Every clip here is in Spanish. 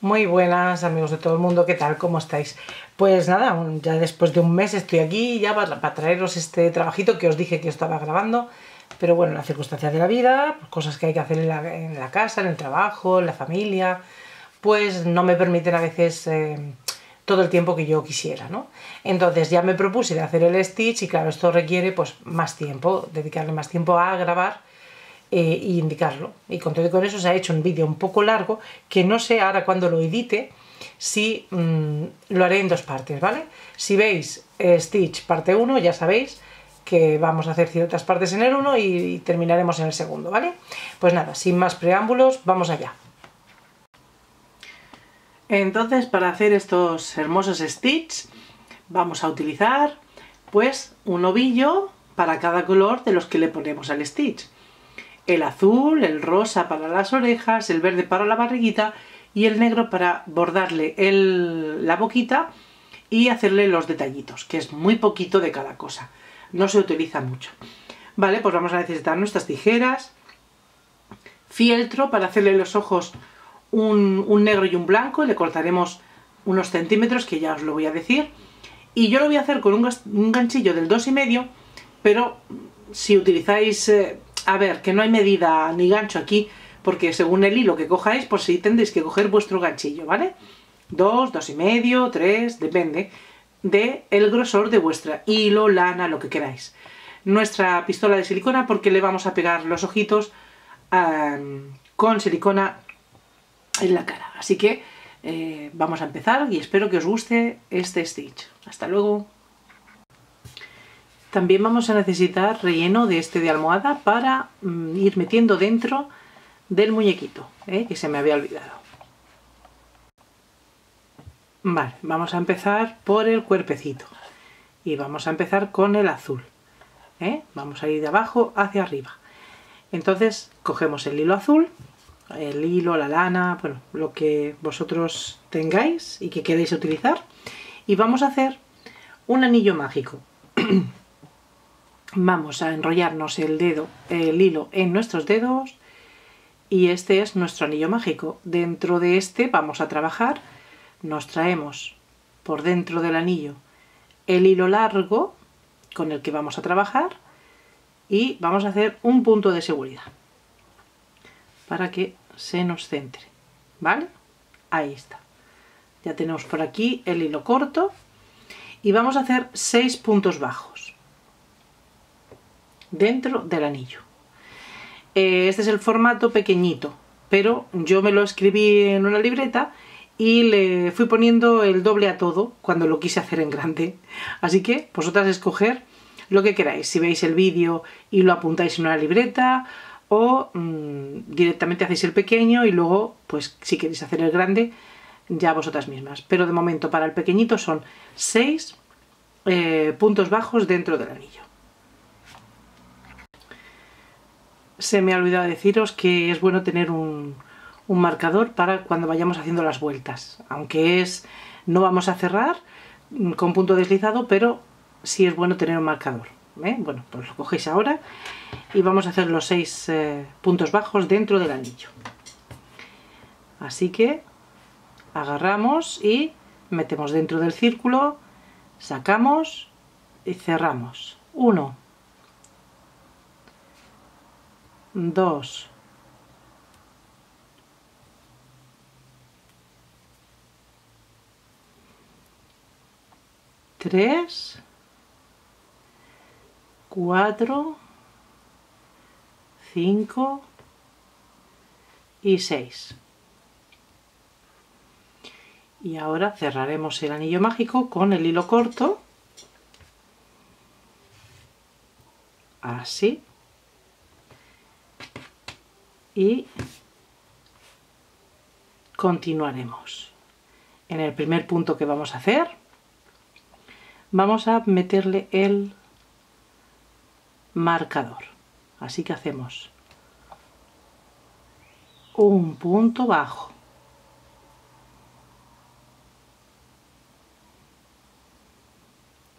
Muy buenas amigos de todo el mundo, ¿qué tal? ¿Cómo estáis? Pues nada, ya después de un mes estoy aquí ya para traeros este trabajito que os dije que estaba grabando, pero bueno, las circunstancias de la vida, pues cosas que hay que hacer en la casa, en el trabajo, en la familia, pues no me permiten a veces todo el tiempo que yo quisiera, ¿no? Entonces ya me propuse de hacer el Stitch y claro, esto requiere pues más tiempo, dedicarle más tiempo a grabar y indicarlo. Y con todo y con eso se ha hecho un vídeo un poco largo que no sé ahora cuando lo edite si lo haré en dos partes, ¿vale? Si veis Stitch parte 1 ya sabéis que vamos a hacer ciertas partes en el 1 y terminaremos en el segundo, ¿vale? Pues nada, sin más preámbulos, vamos allá. Entonces, para hacer estos hermosos Stitch vamos a utilizar pues un ovillo para cada color de los que le ponemos al Stitch. El azul, el rosa para las orejas, el verde para la barriguita y el negro para bordarle la boquita y hacerle los detallitos, que es muy poquito de cada cosa, no se utiliza mucho. Vale, pues vamos a necesitar nuestras tijeras, fieltro para hacerle los ojos un negro y un blanco, le cortaremos unos centímetros que ya os lo voy a decir, y yo lo voy a hacer con un ganchillo del 2,5, pero si utilizáis... a ver, que no hay medida ni gancho aquí, porque según el hilo que cojáis, pues sí tendréis que coger vuestro ganchillo, ¿vale? 2, 2,5, 3, depende del grosor de vuestra hilo, lana, lo que queráis. Nuestra pistola de silicona, porque le vamos a pegar los ojitos con silicona en la cara. Así que vamos a empezar y espero que os guste este Stitch. Hasta luego. También vamos a necesitar relleno de de almohada para ir metiendo dentro del muñequito, que se me había olvidado. Vale, vamos a empezar por el cuerpecito y vamos a empezar con el azul. Vamos a ir de abajo hacia arriba. Entonces cogemos el hilo azul, el hilo, la lana, bueno, lo que vosotros tengáis y que queréis utilizar, y vamos a hacer un anillo mágico. Vamos a enrollarnos el hilo en nuestros dedos y este es nuestro anillo mágico. Dentro de este vamos a trabajar, nos traemos por dentro del anillo el hilo largo con el que vamos a trabajar y vamos a hacer un punto de seguridad para que se nos centre, ¿vale? Ahí está. Ya tenemos por aquí el hilo corto y vamos a hacer 6 puntos bajos dentro del anillo. Este es el formato pequeñito, pero yo me lo escribí en una libreta y le fui poniendo el doble a todo cuando lo quise hacer en grande. Así que vosotras escoger lo que queráis, si veis el vídeo y lo apuntáis en una libreta o directamente hacéis el pequeño y luego, pues si queréis hacer el grande, ya vosotras mismas. Pero de momento para el pequeñito son 6 puntos bajos dentro del anillo. Se me ha olvidado deciros que es bueno tener un marcador para cuando vayamos haciendo las vueltas, aunque no vamos a cerrar con punto deslizado, pero sí es bueno tener un marcador. Bueno, pues lo cogéis ahora y vamos a hacer los 6 puntos bajos dentro del anillo. Así que agarramos y metemos dentro del círculo, sacamos y cerramos. 1, 2, 3, 4, 5 y 6. Y ahora cerraremos el anillo mágico con el hilo corto, así, y continuaremos. En el primer punto que vamos a hacer, vamos a meterle el marcador, así que hacemos un punto bajo,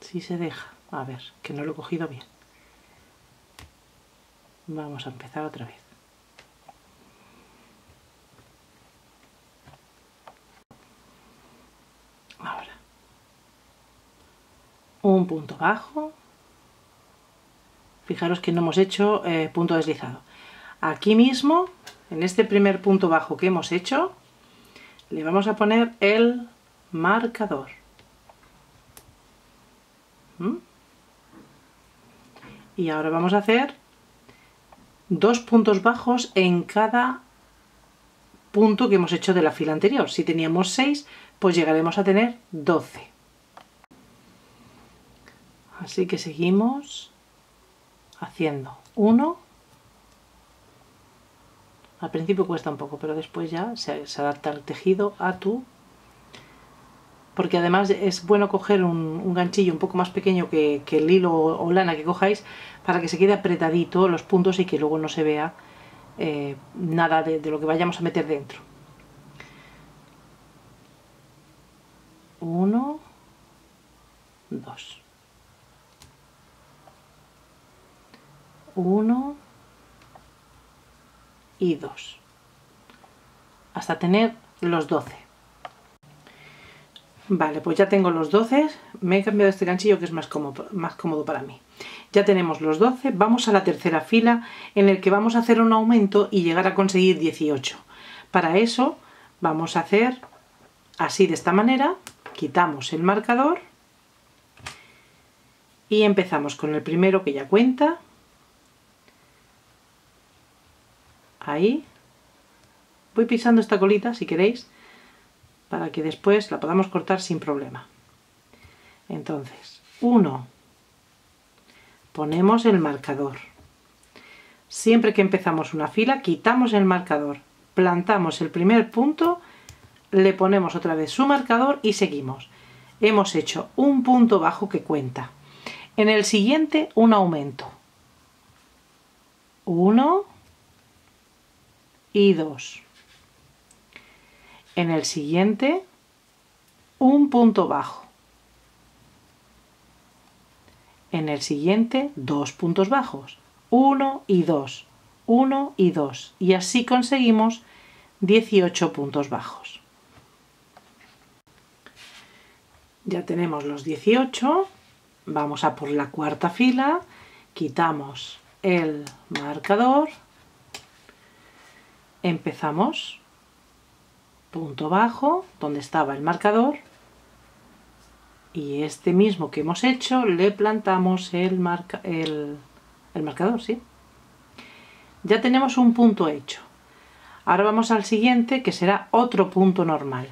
si se deja, a ver, que no lo he cogido bien. Vamos a empezar otra vez. Ahora, un punto bajo. Fijaros que no hemos hecho punto deslizado. Aquí mismo, en este primer punto bajo que hemos hecho, le vamos a poner el marcador. Y ahora vamos a hacer 2 puntos bajos en cada punto que hemos hecho de la fila anterior. Si teníamos 6, pues llegaremos a tener 12. Así que seguimos haciendo 1. Al principio cuesta un poco, pero después ya se adapta el tejido a tu... Porque además es bueno coger un ganchillo un poco más pequeño que el hilo o lana que cojáis, para que se quede apretadito los puntos y que luego no se vea nada de lo que vayamos a meter dentro. 1, 2. 1 y 2. Hasta tener los 12. Vale, pues ya tengo los 12, me he cambiado este ganchillo que es más cómodo para mí. Ya tenemos los 12, vamos a la tercera fila en el que vamos a hacer un aumento y llegar a conseguir 18. Para eso vamos a hacer así, de esta manera, quitamos el marcador y empezamos con el primero que ya cuenta. Ahí, voy pisando esta colita si queréis, para que después la podamos cortar sin problema. Entonces, 1, ponemos el marcador. Siempre que empezamos una fila, quitamos el marcador, plantamos el primer punto, le ponemos otra vez su marcador y seguimos. Hemos hecho un punto bajo que cuenta. En el siguiente, un aumento. 1 y 2. En el siguiente, un punto bajo. En el siguiente, 2 puntos bajos. 1 y 2. 1 y 2. Y así conseguimos 18 puntos bajos. Ya tenemos los 18. Vamos a por la cuarta fila. Quitamos el marcador. Empezamos. Punto bajo, donde estaba el marcador, y este mismo que hemos hecho le plantamos el marcador, ¿sí? Ya tenemos un punto hecho. Ahora vamos al siguiente, que será otro punto normal.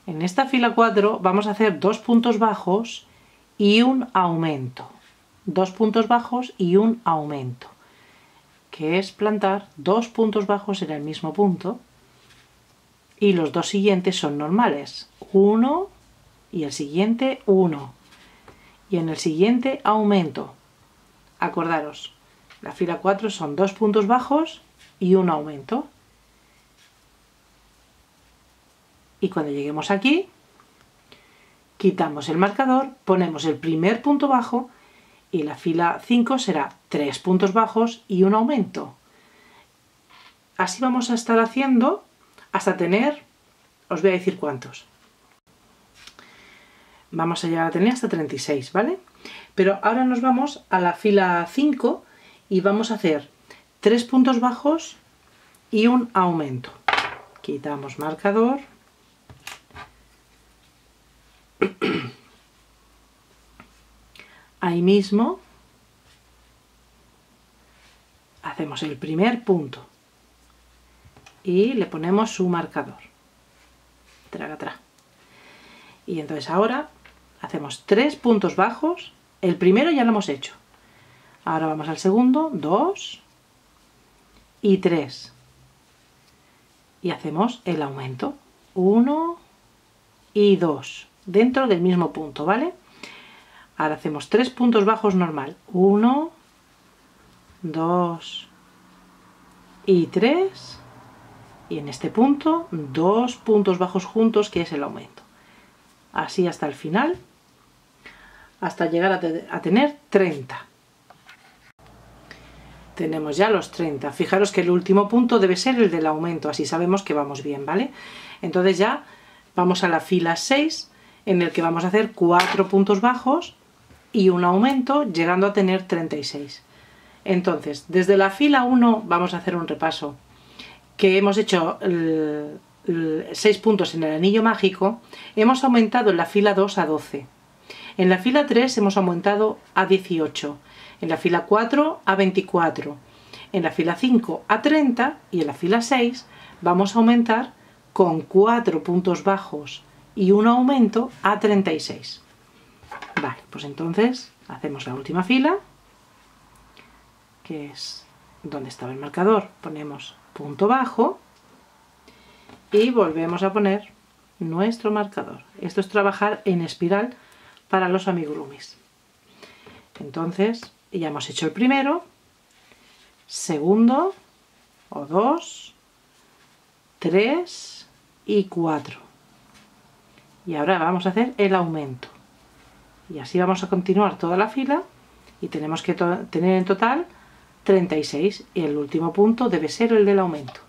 En esta fila 4 vamos a hacer 2 puntos bajos y un aumento. 2 puntos bajos y un aumento, que es plantar 2 puntos bajos en el mismo punto. Y los dos siguientes son normales, 1 y el siguiente 1, y en el siguiente aumento. Acordaros, la fila 4 son 2 puntos bajos y un aumento. Y cuando lleguemos aquí, quitamos el marcador, ponemos el primer punto bajo y la fila 5 será 3 puntos bajos y un aumento. Así vamos a estar haciendo hasta tener, os voy a decir cuántos. Vamos a llegar a tener hasta 36, ¿vale? Pero ahora nos vamos a la fila 5 y vamos a hacer 3 puntos bajos y un aumento. Quitamos marcador. Ahí mismo hacemos el primer punto y le ponemos su marcador. Traga. Y entonces ahora hacemos 3 puntos bajos. El primero ya lo hemos hecho. Ahora vamos al segundo, 2 y 3. Y hacemos el aumento. 1 y 2. Dentro del mismo punto, ¿vale? Ahora hacemos 3 puntos bajos normal. 1, 2 y 3. Y en este punto, 2 puntos bajos juntos, que es el aumento. Así hasta el final, hasta llegar a tener 30. Tenemos ya los 30. Fijaros que el último punto debe ser el del aumento, así sabemos que vamos bien, ¿vale? Entonces ya vamos a la fila 6, en el que vamos a hacer 4 puntos bajos y un aumento, llegando a tener 36. Entonces, desde la fila 1 vamos a hacer un repaso, que hemos hecho 6 puntos en el anillo mágico, hemos aumentado en la fila 2 a 12, en la fila 3 hemos aumentado a 18, en la fila 4 a 24, en la fila 5 a 30 y en la fila 6 vamos a aumentar con 4 puntos bajos y un aumento a 36. Vale, pues entonces hacemos la última fila, que es donde estaba el marcador, ponemos punto bajo y volvemos a poner nuestro marcador. Esto es trabajar en espiral para los amigurumis. Entonces ya hemos hecho el primero, segundo, o 2, 3 y 4. Y ahora vamos a hacer el aumento. Y así vamos a continuar toda la fila y tenemos que tener en total 36 y el último punto debe ser el del aumento.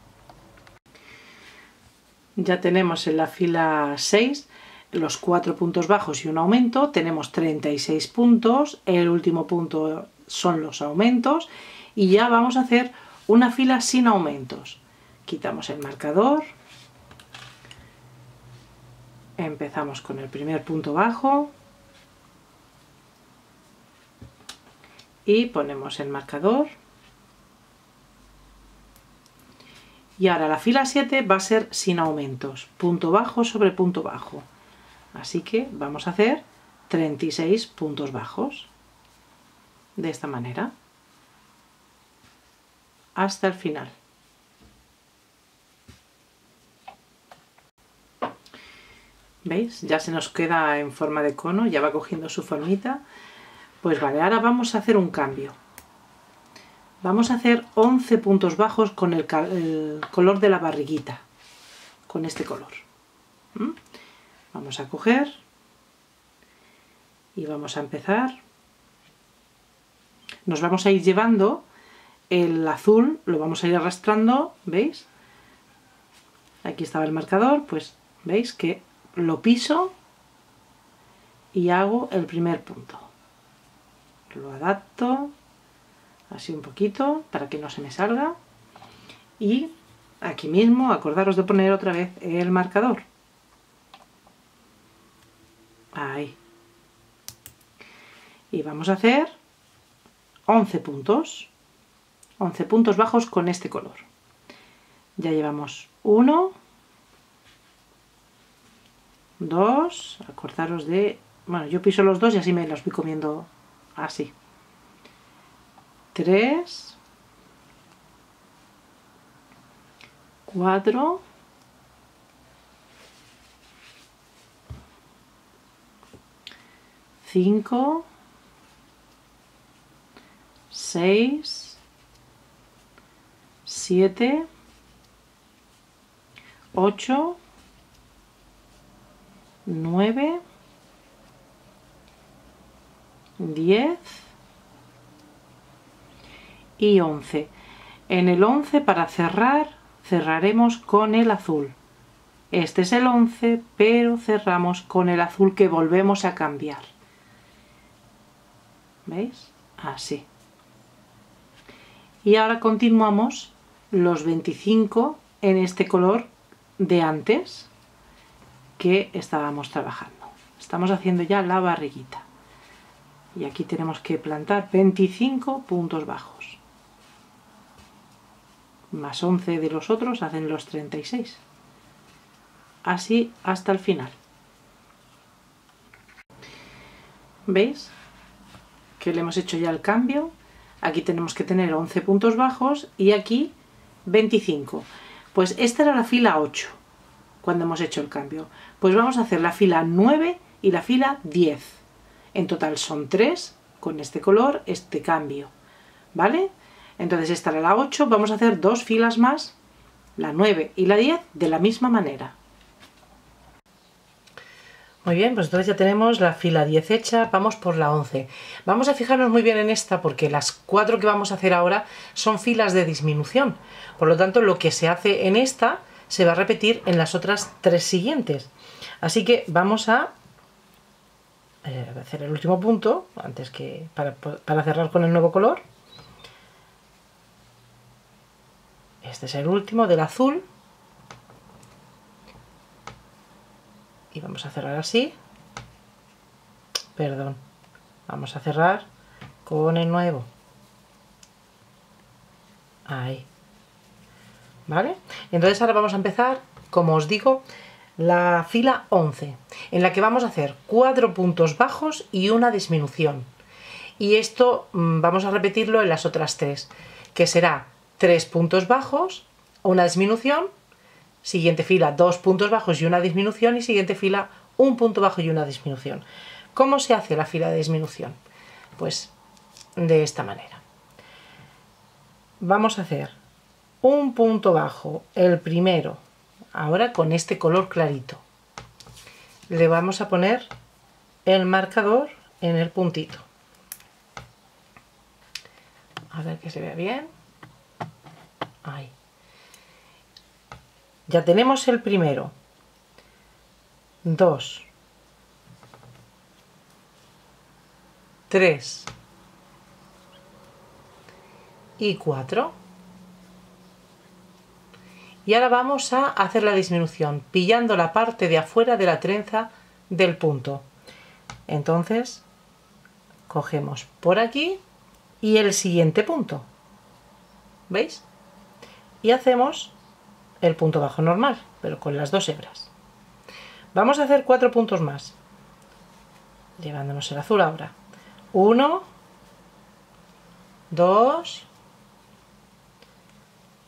Ya tenemos en la fila 6 los 4 puntos bajos y un aumento, tenemos 36 puntos, el último punto son los aumentos y ya vamos a hacer una fila sin aumentos. Quitamos el marcador, empezamos con el primer punto bajo y ponemos el marcador. Y ahora la fila 7 va a ser sin aumentos, punto bajo sobre punto bajo. Así que vamos a hacer 36 puntos bajos, de esta manera, hasta el final. ¿Veis? Ya se nos queda en forma de cono, ya va cogiendo su formita. Pues vale, ahora vamos a hacer un cambio. Vamos a hacer 11 puntos bajos con el color de la barriguita, con este color. Vamos a coger y vamos a empezar. Nos vamos a ir llevando el azul, lo vamos a ir arrastrando, ¿veis? Aquí estaba el marcador, pues veis que lo piso y hago el primer punto. Lo adapto así un poquito para que no se me salga y aquí mismo acordaros de poner otra vez el marcador. Ahí. Y vamos a hacer 11 puntos. 11 puntos bajos con este color. Ya llevamos 1, 2, acordaros de... Bueno, yo piso los dos y así me los voy comiendo así. 3, 4, 5, 6, 7, 8, 9, 10 y 11. En el 11, para cerrar, cerraremos con el azul. Este es el 11, pero cerramos con el azul que volvemos a cambiar. ¿Veis? Así. Y ahora continuamos los 25 en este color de antes que estábamos trabajando. Estamos haciendo ya la barriguita. Y aquí tenemos que plantar 25 puntos bajos. Más 11 de los otros hacen los 36. Así hasta el final. ¿Veis? Que le hemos hecho ya el cambio. Aquí tenemos que tener 11 puntos bajos y aquí 25. Pues esta era la fila 8 cuando hemos hecho el cambio. Pues vamos a hacer la fila 9 y la fila 10. En total son 3 con este color, este cambio. ¿Vale? Entonces esta era la 8, vamos a hacer 2 filas más, la 9 y la 10, de la misma manera. Muy bien, pues entonces ya tenemos la fila 10 hecha, vamos por la 11. Vamos a fijarnos muy bien en esta porque las 4 que vamos a hacer ahora son filas de disminución. Por lo tanto, lo que se hace en esta se va a repetir en las otras 3 siguientes. Así que vamos a hacer el último punto antes que para cerrar con el nuevo color. Este es el último del azul y vamos a cerrar así. Perdón, vamos a cerrar con el nuevo. Ahí, ¿vale? Entonces ahora vamos a empezar, como os digo, la fila 11, en la que vamos a hacer 4 puntos bajos y una disminución. Y esto vamos a repetirlo en las otras 3, que será 3 puntos bajos, una disminución, siguiente fila 2 puntos bajos y una disminución, y siguiente fila 1 punto bajo y una disminución. ¿Cómo se hace la fila de disminución? Pues de esta manera. Vamos a hacer un punto bajo, el primero, ahora con este color clarito. Le vamos a poner el marcador en el puntito. A ver que se vea bien. Ahí. Ya tenemos el primero. 2, 3 y 4. Y ahora vamos a hacer la disminución, pillando la parte de afuera de la trenza del punto. Entonces, cogemos por aquí y el siguiente punto. ¿Veis? Y hacemos el punto bajo normal, pero con las 2 hebras. Vamos a hacer 4 puntos más, llevándonos el azul ahora. 1, 2,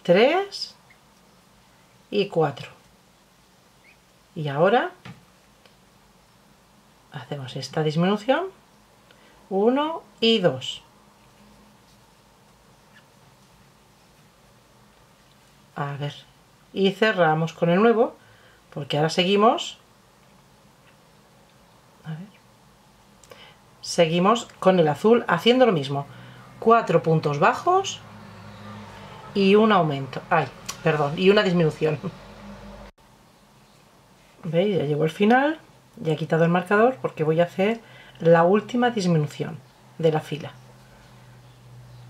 3 y 4. Y ahora hacemos esta disminución, 1 y 2. A ver, y cerramos con el nuevo, porque ahora seguimos. A ver. Seguimos con el azul haciendo lo mismo. 4 puntos bajos y un aumento. Ay, perdón, y una disminución. ¿Veis? Ya llego al final. Ya he quitado el marcador porque voy a hacer la última disminución de la fila.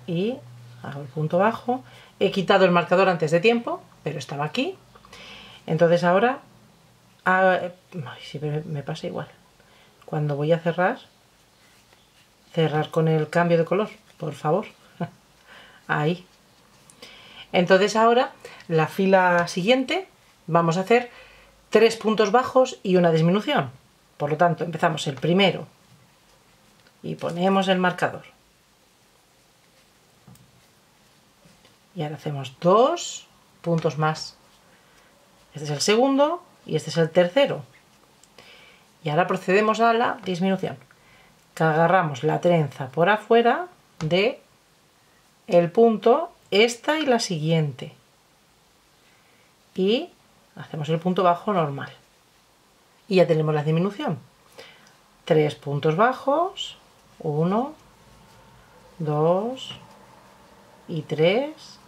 Y hago el punto bajo. He quitado el marcador antes de tiempo, pero estaba aquí. Entonces ahora... Ay, siempre me pasa igual. Cuando voy a cerrar con el cambio de color, por favor. Ahí. Entonces ahora, la fila siguiente, vamos a hacer 3 puntos bajos y una disminución. Por lo tanto, empezamos el primero y ponemos el marcador. Y ahora hacemos 2 puntos más. Este es el segundo y este es el tercero. Y ahora procedemos a la disminución. Que agarramos la trenza por afuera de el punto, esta y la siguiente. Y hacemos el punto bajo normal. Y ya tenemos la disminución. 3 puntos bajos, 1, 2 y 3.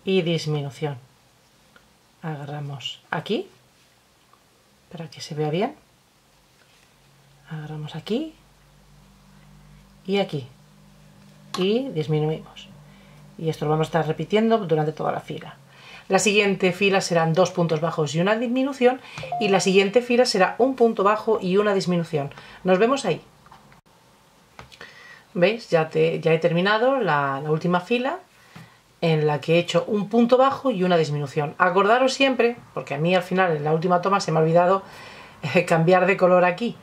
Y disminución. Agarramos aquí, para que se vea bien. Agarramos aquí y aquí. Y disminuimos. Y esto lo vamos a estar repitiendo durante toda la fila. La siguiente fila serán 2 puntos bajos y una disminución. Y la siguiente fila será un punto bajo y una disminución. Nos vemos ahí. ¿Veis? Ya he terminado la última fila, en la que he hecho un punto bajo y una disminución. Acordaros siempre, porque a mí al final en la última toma se me ha olvidado cambiar de color aquí.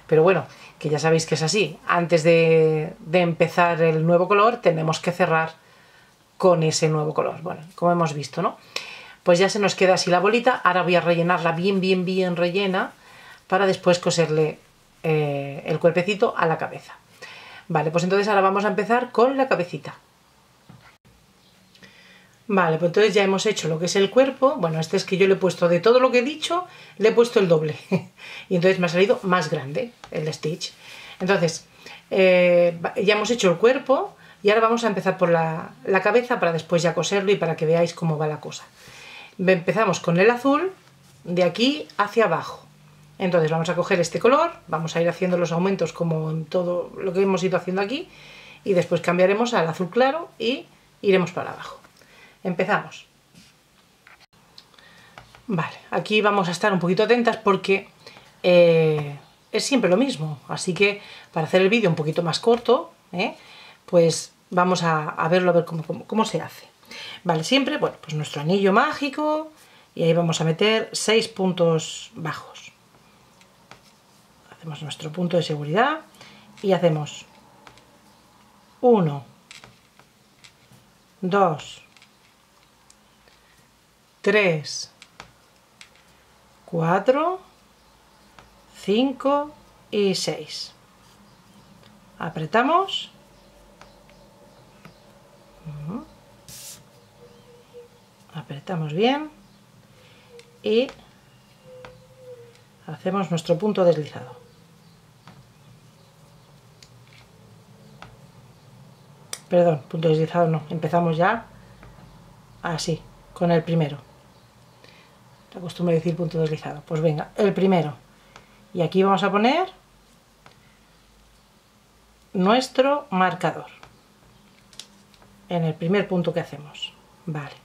Pero bueno, que ya sabéis que es así. Antes de empezar el nuevo color tenemos que cerrar con ese nuevo color. Bueno, como hemos visto, ¿no? Pues ya se nos queda así la bolita. Ahora voy a rellenarla bien rellena para después coserle el cuerpecito a la cabeza. Vale, pues entonces ahora vamos a empezar con la cabecita. Vale, pues entonces ya hemos hecho lo que es el cuerpo. Bueno, este es que yo le he puesto, de todo lo que he dicho, le he puesto el doble. Y entonces me ha salido más grande el stitch. Entonces, ya hemos hecho el cuerpo y ahora vamos a empezar por la cabeza para después ya coserlo y para que veáis cómo va la cosa. Empezamos con el azul de aquí hacia abajo Entonces vamos a coger este color, vamos a ir haciendo los aumentos como en todo lo que hemos ido haciendo aquí y después cambiaremos al azul claro y iremos para abajo. Empezamos. Vale, aquí vamos a estar un poquito atentas porque es siempre lo mismo, así que para hacer el vídeo un poquito más corto, pues vamos a verlo, a ver cómo se hace. Vale, siempre, bueno, pues nuestro anillo mágico y ahí vamos a meter 6 puntos bajos. Hacemos nuestro punto de seguridad y hacemos 1, 2, 3, 4, 5 y 6. Apretamos. Apretamos bien y hacemos nuestro punto deslizado. Perdón, punto deslizado no, empezamos ya así, con el primero. Te acostumbro a decir punto deslizado. Pues venga, el primero. Y aquí vamos a poner nuestro marcador en el primer punto que hacemos. Vale.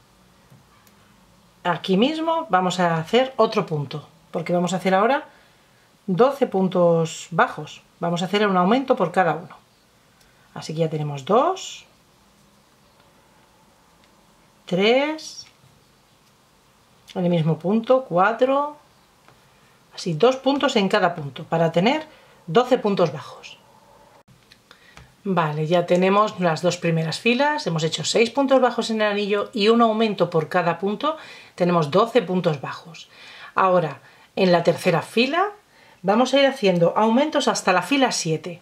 Aquí mismo vamos a hacer otro punto, porque vamos a hacer ahora 12 puntos bajos. Vamos a hacer un aumento por cada uno. Así que ya tenemos 2, 3, en el mismo punto, 4, así 2 puntos en cada punto, para tener 12 puntos bajos. Vale, ya tenemos las dos primeras filas, hemos hecho 6 puntos bajos en el anillo y un aumento por cada punto, tenemos 12 puntos bajos. Ahora, en la tercera fila, vamos a ir haciendo aumentos hasta la fila 7,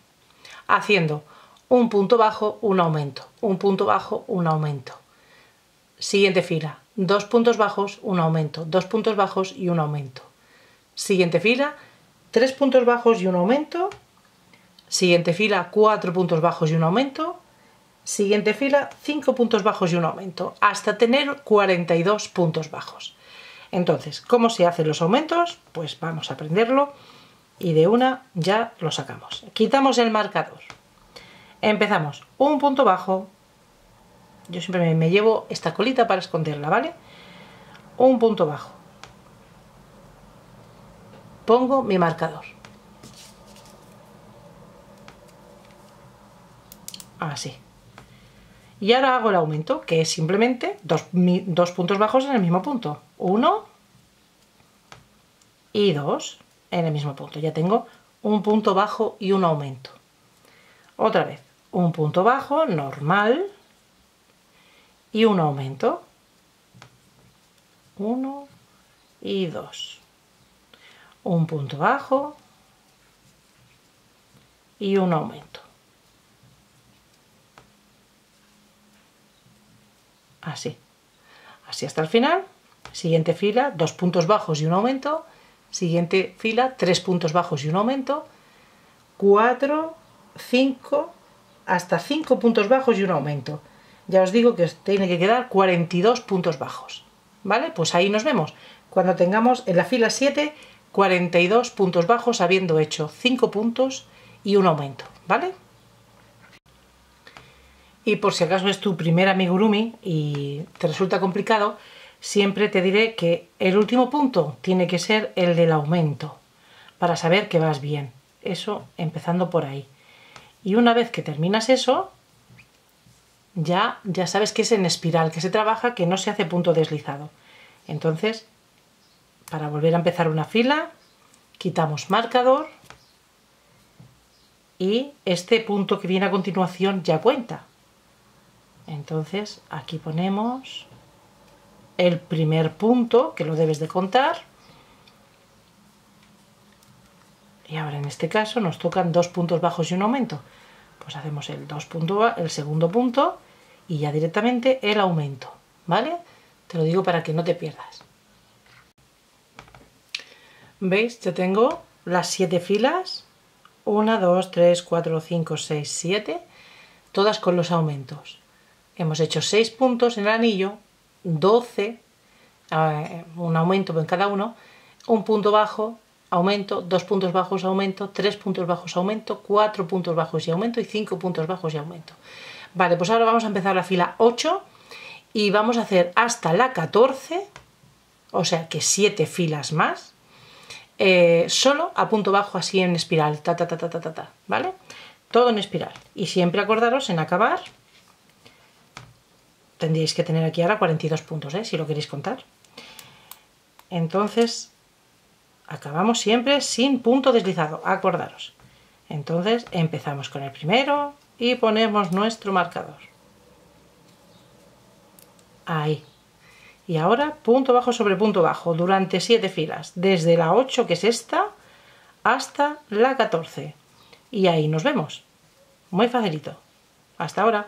haciendo un punto bajo, un aumento, un punto bajo, un aumento. Siguiente fila, 2 puntos bajos, un aumento, 2 puntos bajos y un aumento. Siguiente fila, 3 puntos bajos y un aumento. Siguiente fila, 4 puntos bajos y un aumento. Siguiente fila, 5 puntos bajos y un aumento, hasta tener 42 puntos bajos. Entonces, ¿cómo se hacen los aumentos? Pues vamos a aprenderlo y de una ya lo sacamos. Quitamos el marcador. Empezamos, un punto bajo. Yo siempre me llevo esta colita para esconderla, ¿vale? Un punto bajo. Pongo mi marcador. Así. Y ahora hago el aumento, que es simplemente dos puntos bajos en el mismo punto. 1 y 2 en el mismo punto. Ya tengo un punto bajo y un aumento. Otra vez, un punto bajo normal y un aumento. 1 y 2. Un punto bajo y un aumento. Así. Así hasta el final. Siguiente fila, 2 puntos bajos y un aumento. Siguiente fila, 3 puntos bajos y un aumento. 4, 5, hasta 5 puntos bajos y un aumento. Ya os digo que os tiene que quedar 42 puntos bajos. ¿Vale? Pues ahí nos vemos. Cuando tengamos en la fila 7, 42 puntos bajos habiendo hecho 5 puntos y un aumento. ¿Vale? Y por si acaso es tu primer amigurumi y te resulta complicado, siempre te diré que el último punto tiene que ser el del aumento, para saber que vas bien. Eso empezando por ahí. Y una vez que terminas eso, ya sabes que es en espiral, que se trabaja, que no se hace punto deslizado. Entonces, para volver a empezar una fila, quitamos marcador y este punto que viene a continuación ya cuenta. Entonces aquí ponemos el primer punto, que lo debes de contar. Y ahora en este caso nos tocan 2 puntos bajos y un aumento. Pues hacemos el segundo punto y ya directamente el aumento, ¿vale? Te lo digo para que no te pierdas. ¿Veis? Ya tengo las 7 filas. 1, 2, 3, 4, 5, 6, 7. Todas con los aumentos. Hemos hecho 6 puntos en el anillo, 12, un aumento en cada uno, un punto bajo, aumento, 2 puntos bajos, aumento, 3 puntos bajos, aumento, 4 puntos bajos y aumento y 5 puntos bajos y aumento. Vale, pues ahora vamos a empezar la fila 8 y vamos a hacer hasta la 14, o sea que 7 filas más, solo a punto bajo así en espiral, ta, ta, ta, ta, ta, ta, ta, ¿vale? Todo en espiral. Y siempre acordaros en acabar, tendríais que tener aquí ahora 42 puntos, si lo queréis contar. Entonces, acabamos siempre sin punto deslizado, acordaros. Entonces, empezamos con el primero y ponemos nuestro marcador. Ahí. Y ahora, punto bajo sobre punto bajo, durante 7 filas, desde la 8, que es esta, hasta la 14. Y ahí nos vemos. Muy facilito. Hasta ahora.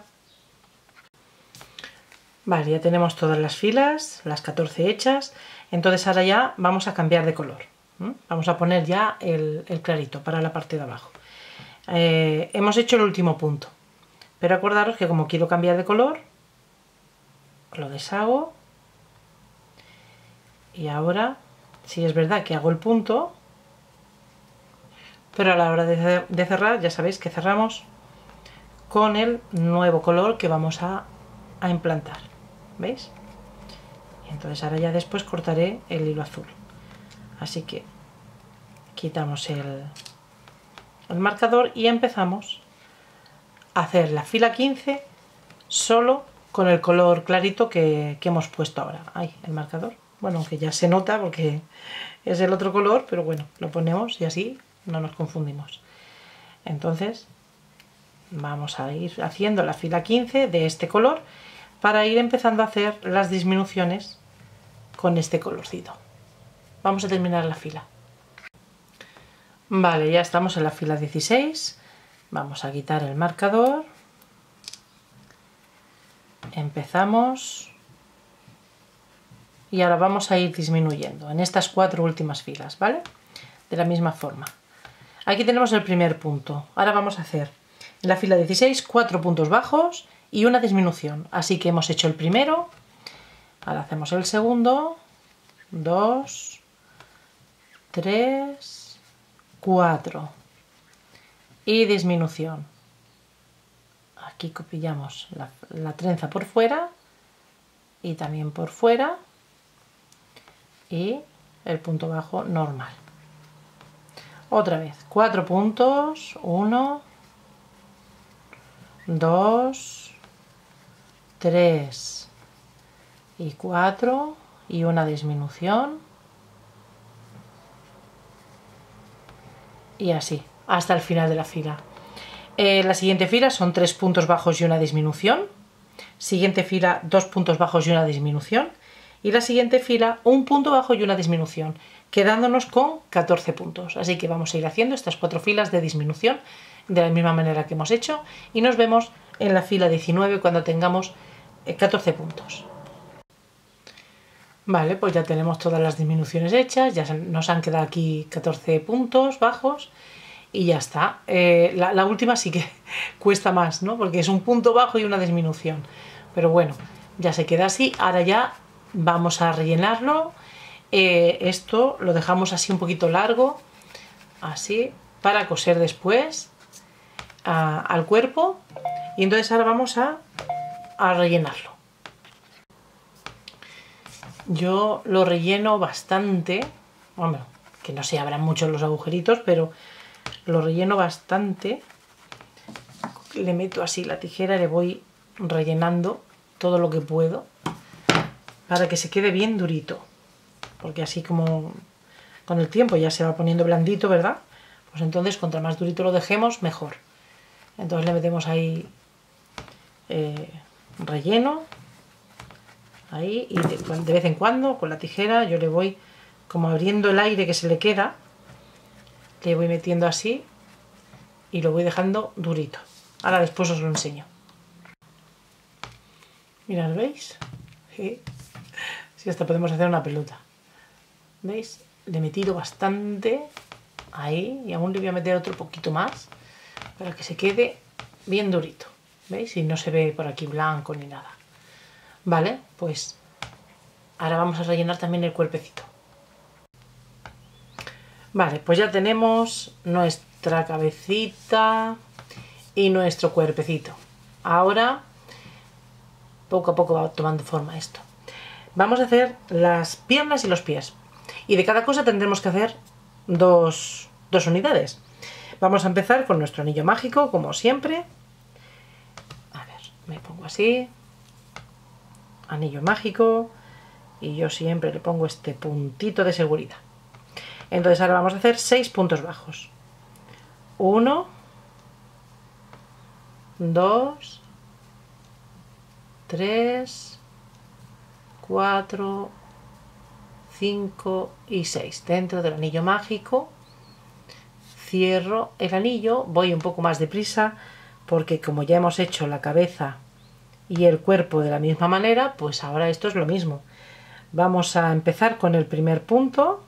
Vale, ya tenemos todas las filas, las 14 hechas. Entonces ahora ya vamos a cambiar de color. Vamos a poner ya el clarito para la parte de abajo. Hemos hecho el último punto. Pero acordaros que como quiero cambiar de color, lo deshago. Y ahora, sí es verdad que hago el punto, pero a la hora de cerrar, ya sabéis que cerramos con el nuevo color que vamos a implantar. ¿Veis? Y entonces ahora ya después cortaré el hilo azul. Así que quitamos el marcador y empezamos a hacer la fila 15 solo con el color clarito que hemos puesto ahora. Ahí, el marcador. Bueno, aunque ya se nota porque es el otro color, pero bueno, lo ponemos y así no nos confundimos. Entonces, vamos a ir haciendo la fila 15 de este color para ir empezando a hacer las disminuciones con este colorcito. Vamos a terminar la fila. Vale, ya estamos en la fila 16. Vamos a quitar el marcador. Empezamos. Y ahora vamos a ir disminuyendo en estas 4 últimas filas, ¿vale? De la misma forma. Aquí tenemos el primer punto. Ahora vamos a hacer en la fila 16 4 puntos bajos y una disminución. Así que hemos hecho el primero. Ahora hacemos el segundo. 2, 3, 4. Y disminución. Aquí copillamos la trenza por fuera y también por fuera. Y el punto bajo normal. Otra vez, 4 puntos, 1, 2, 3 y 4 y una disminución. Y así, hasta el final de la fila. La siguiente fila son 3 puntos bajos y una disminución. Siguiente fila, 2 puntos bajos y una disminución. Y la siguiente fila, un punto bajo y una disminución, quedándonos con 14 puntos. Así que vamos a ir haciendo estas 4 filas de disminución de la misma manera que hemos hecho y nos vemos en la fila 19 cuando tengamos 14 puntos. Vale, pues ya tenemos todas las disminuciones hechas, ya nos han quedado aquí 14 puntos bajos y ya está. La última sí que cuesta más, ¿no? Porque es un punto bajo y una disminución. Pero bueno, ya se queda así. Ahora ya vamos a rellenarlo. Esto lo dejamos así un poquito largo, así, para coser después al cuerpo. Y entonces ahora vamos a rellenarlo. Yo lo relleno bastante, bueno, que no se abran mucho los agujeritos, pero lo relleno bastante. Le meto así la tijera y le voy rellenando todo lo que puedo para que se quede bien durito, porque así como con el tiempo ya se va poniendo blandito, ¿verdad? Pues entonces contra más durito lo dejemos, mejor. Entonces le metemos ahí relleno, ahí, y de vez en cuando con la tijera yo le voy como abriendo el aire que se le queda, le voy metiendo así y lo voy dejando durito. Ahora después os lo enseño. Mirad, ¿veis? Sí. Sí, hasta podemos hacer una pelota. ¿Veis? Le he metido bastante ahí y aún le voy a meter otro poquito más para que se quede bien durito. ¿Veis? Y no se ve por aquí blanco ni nada. Vale, pues ahora vamos a rellenar también el cuerpecito. Vale, pues ya tenemos nuestra cabecita y nuestro cuerpecito. Ahora, poco a poco va tomando forma esto. Vamos a hacer las piernas y los pies. Y de cada cosa tendremos que hacer dos unidades. Vamos a empezar con nuestro anillo mágico, como siempre. A ver, me pongo así. Anillo mágico. Y yo siempre le pongo este puntito de seguridad. Entonces ahora vamos a hacer 6 puntos bajos. 1, 2, 3, 4, 5 y 6. Dentro del anillo mágico cierro el anillo, voy un poco más deprisa porque como ya hemos hecho la cabeza y el cuerpo de la misma manera, pues ahora esto es lo mismo. Vamos a empezar con el primer punto,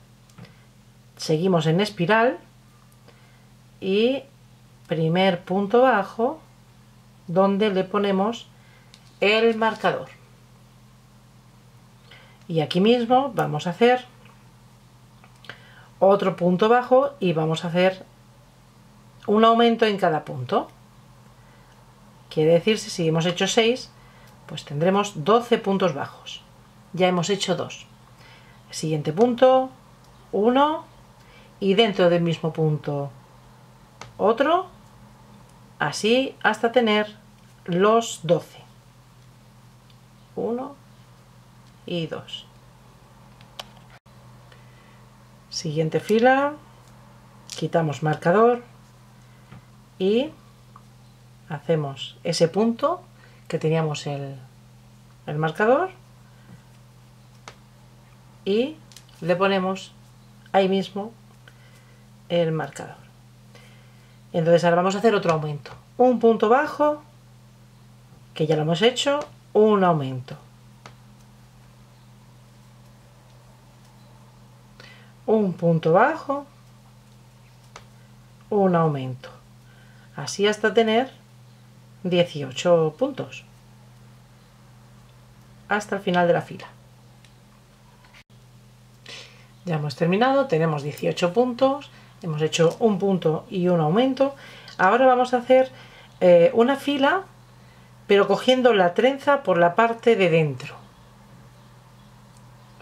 seguimos en espiral y primer punto bajo donde le ponemos el marcador. Y aquí mismo vamos a hacer otro punto bajo y vamos a hacer un aumento en cada punto. Quiere decir, si hemos hecho 6, pues tendremos 12 puntos bajos. Ya hemos hecho 2. Siguiente punto, 1, y dentro del mismo punto otro, así hasta tener los 12. 1 y 2. Siguiente fila, quitamos marcador y hacemos ese punto que teníamos el marcador y le ponemos ahí mismo el marcador. Entonces ahora vamos a hacer otro aumento. Un punto bajo, que ya lo hemos hecho, un aumento. Un punto bajo, un aumento. Así hasta tener 18 puntos. Hasta el final de la fila. Ya hemos terminado, tenemos 18 puntos, hemos hecho un punto y un aumento. Ahora vamos a hacer una fila, pero cogiendo la trenza por la parte de dentro.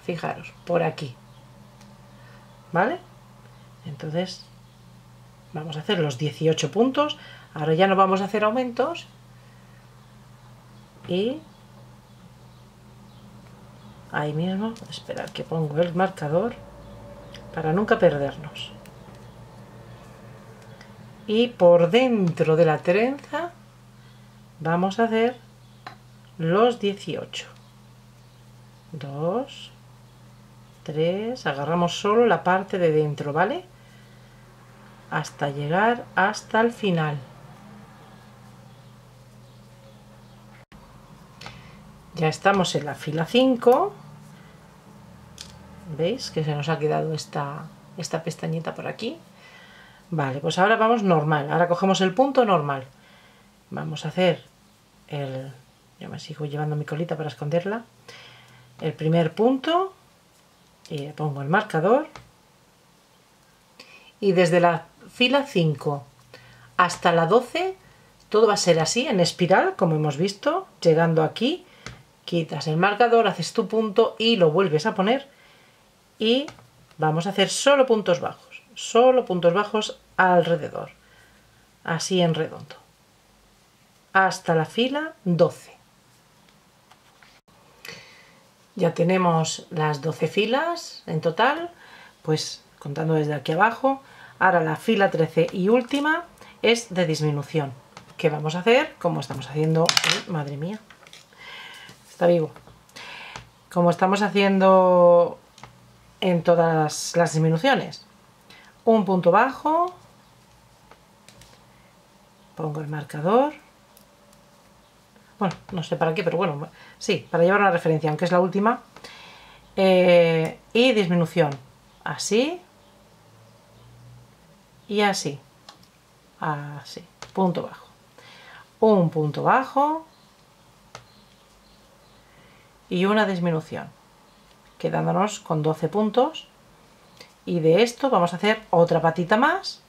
Fijaros, por aquí. ¿Vale? Entonces vamos a hacer los 18 puntos. Ahora ya no vamos a hacer aumentos. Y ahí mismo, esperad que pongo el marcador para nunca perdernos. Y por dentro de la trenza vamos a hacer los 18. 2, 3, agarramos solo la parte de dentro, ¿vale? Hasta llegar hasta el final. Ya estamos en la fila 5. ¿Veis que se nos ha quedado esta pestañita por aquí? Vale, pues ahora vamos normal. Ahora cogemos el punto normal. Vamos a hacer el... Yo me sigo llevando mi colita para esconderla. El primer punto. Y le pongo el marcador. Y desde la fila 5 hasta la 12, todo va a ser así, en espiral, como hemos visto. Llegando aquí, quitas el marcador, haces tu punto y lo vuelves a poner. Y vamos a hacer solo puntos bajos alrededor, así en redondo, hasta la fila 12. Ya tenemos las 12 filas en total, pues contando desde aquí abajo. Ahora la fila 13 y última es de disminución, que vamos a hacer como estamos haciendo... ¡Ay, madre mía! Está vivo. Como estamos haciendo en todas las disminuciones. Un punto bajo, pongo el marcador, bueno, no sé para qué, pero bueno, sí, para llevar una referencia, aunque es la última, y disminución, así y así, así, punto bajo, un punto bajo y una disminución, quedándonos con 12 puntos. Y de esto vamos a hacer otra patita más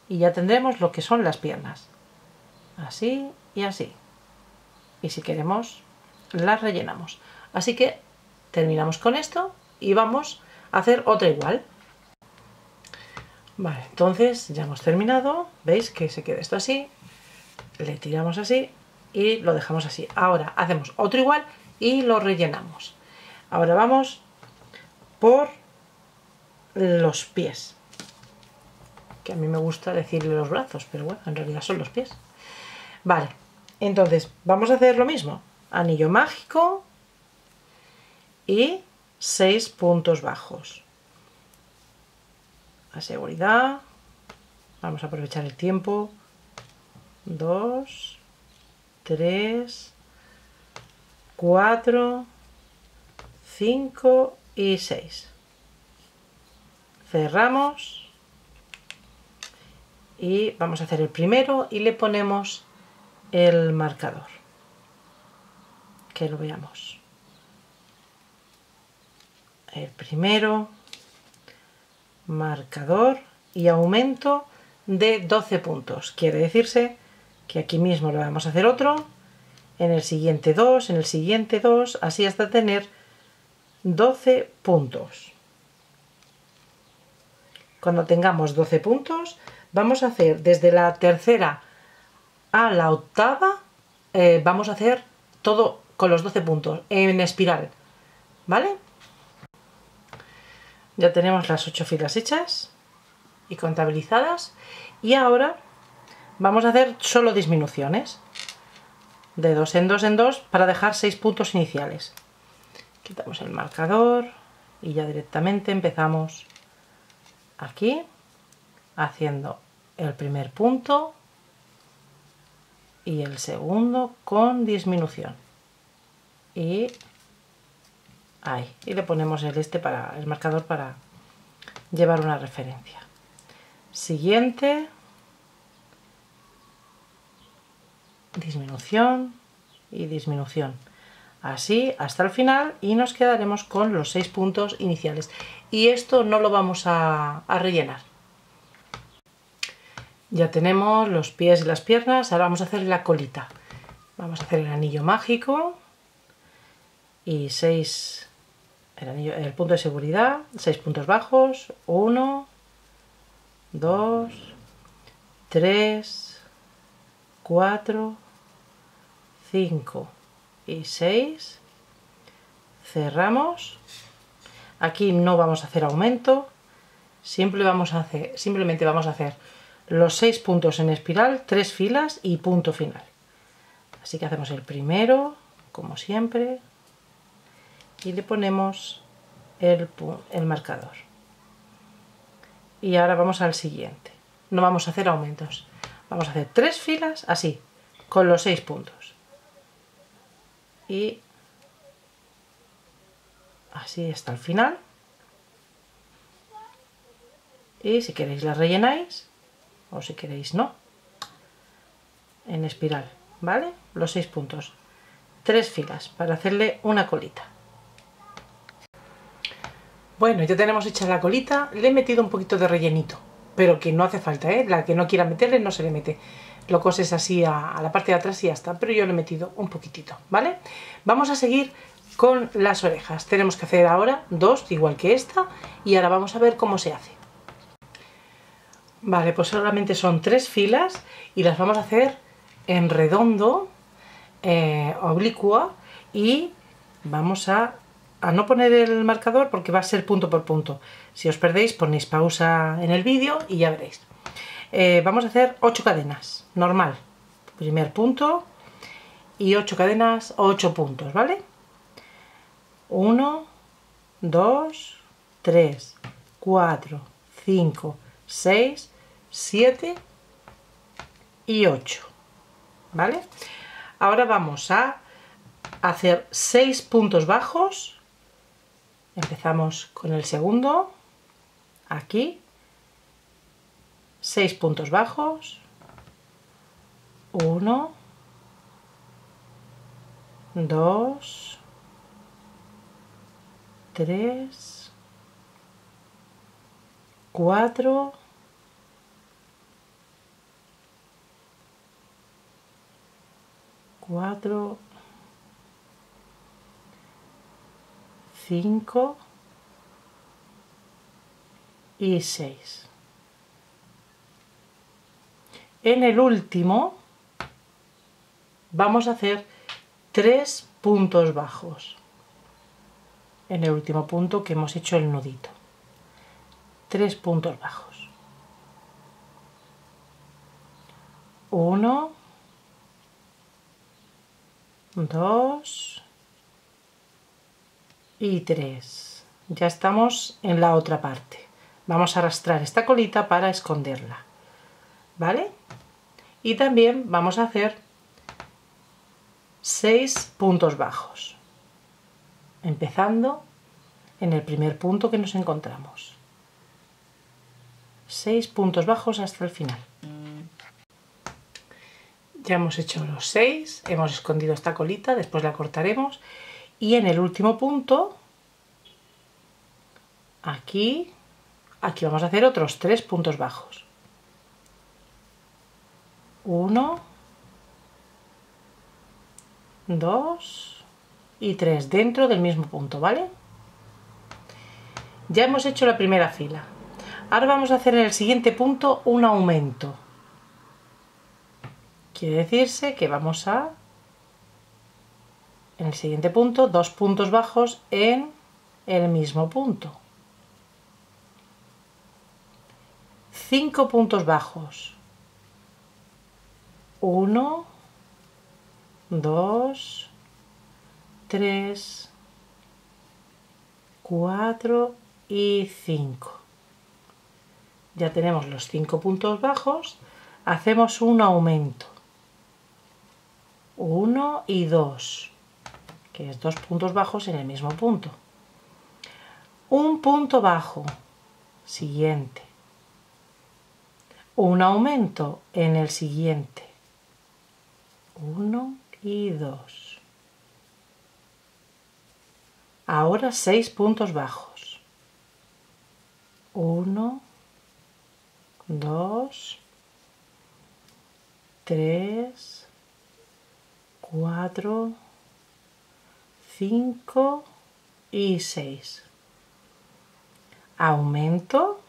y ya tendremos lo que son las piernas. Así y así. Y si queremos, las rellenamos. Así que terminamos con esto y vamos a hacer otra igual. Vale, entonces ya hemos terminado. ¿Veis que se queda esto así? Le tiramos así y lo dejamos así. Ahora hacemos otro igual y lo rellenamos. Ahora vamos por los pies, que a mí me gusta decirle los brazos, pero bueno, en realidad son los pies. Vale, entonces vamos a hacer lo mismo. Anillo mágico y 6 puntos bajos. A seguridad, vamos a aprovechar el tiempo. 2, 3, 4, 5 y 6. Cerramos y vamos a hacer el primero y le ponemos el marcador, que lo veamos. El primero, marcador y aumento de 12 puntos. Quiere decirse que aquí mismo le vamos a hacer otro, en el siguiente 2, en el siguiente 2, así hasta tener 12 puntos. Cuando tengamos 12 puntos, vamos a hacer desde la tercera a la octava, vamos a hacer todo con los 12 puntos en espiral, ¿vale? Ya tenemos las 8 filas hechas y contabilizadas y ahora vamos a hacer solo disminuciones de 2 en 2 en 2 para dejar 6 puntos iniciales. Quitamos el marcador y ya directamente empezamos aquí haciendo el primer punto y el segundo con disminución y ahí, y le ponemos el marcador para llevar una referencia. Siguiente, disminución y disminución, así hasta el final y nos quedaremos con los 6 puntos iniciales y esto no lo vamos a rellenar. Ya tenemos los pies y las piernas, ahora vamos a hacer la colita. Vamos a hacer el anillo mágico y 6, el punto de seguridad, 6 puntos bajos, 1, 2, 3, 4, 5 y 6. Cerramos. Aquí no vamos a hacer aumento, simplemente vamos a hacer los 6 puntos en espiral, 3 filas y punto final. Así que hacemos el primero, como siempre, y le ponemos el marcador. Y ahora vamos al siguiente. No vamos a hacer aumentos. Vamos a hacer 3 filas así, con los 6 puntos. Y así hasta el final. Y si queréis la rellenáis, o si queréis no, en espiral, ¿vale? Los 6 puntos. 3 filas para hacerle una colita. Bueno, ya tenemos hecha la colita, le he metido un poquito de rellenito, pero que no hace falta, ¿eh? La que no quiera meterle no se le mete. Lo coses así a la parte de atrás y ya está, pero yo le he metido un poquitito, ¿vale? Vamos a seguir con las orejas. Tenemos que hacer ahora 2, igual que esta, y ahora vamos a ver cómo se hace. Vale, pues solamente son 3 filas y las vamos a hacer en redondo, oblicua, y vamos a no poner el marcador porque va a ser punto por punto. Si os perdéis, ponéis pausa en el vídeo y ya veréis. Vamos a hacer 8 cadenas, normal. Primer punto y 8 cadenas, 8 puntos, ¿vale? 1, 2, 3, 4, 5, 6, 7 y 8, ¿vale? Ahora vamos a hacer 6 puntos bajos. Empezamos con el segundo, aquí, 6 puntos bajos, 1, 2, 3, 4, 4, 5 y 6. En el último vamos a hacer 3 puntos bajos. En el último punto que hemos hecho el nudito. 3 puntos bajos. 1, 2 y 3. Ya estamos en la otra parte. Vamos a arrastrar esta colita para esconderla, ¿vale? Y también vamos a hacer 6 puntos bajos, empezando en el primer punto que nos encontramos. 6 puntos bajos hasta el final. Ya hemos hecho los 6, hemos escondido esta colita, después la cortaremos. Y en el último punto, aquí vamos a hacer otros 3 puntos bajos. 1, 2 y 3 dentro del mismo punto, ¿vale? Ya hemos hecho la primera fila. Ahora vamos a hacer en el siguiente punto un aumento. Quiere decirse que vamos a, en el siguiente punto, 2 puntos bajos en el mismo punto. 5 puntos bajos. 1, 2, 3, 4 y 5. Ya tenemos los 5 puntos bajos. Hacemos un aumento. 1 y 2, que es 2 puntos bajos en el mismo punto. Un punto bajo. Siguiente. Un aumento en el siguiente. 1 y 2. Ahora 6 puntos bajos. 1, 2, 3, 4, 5 y 6. Aumento.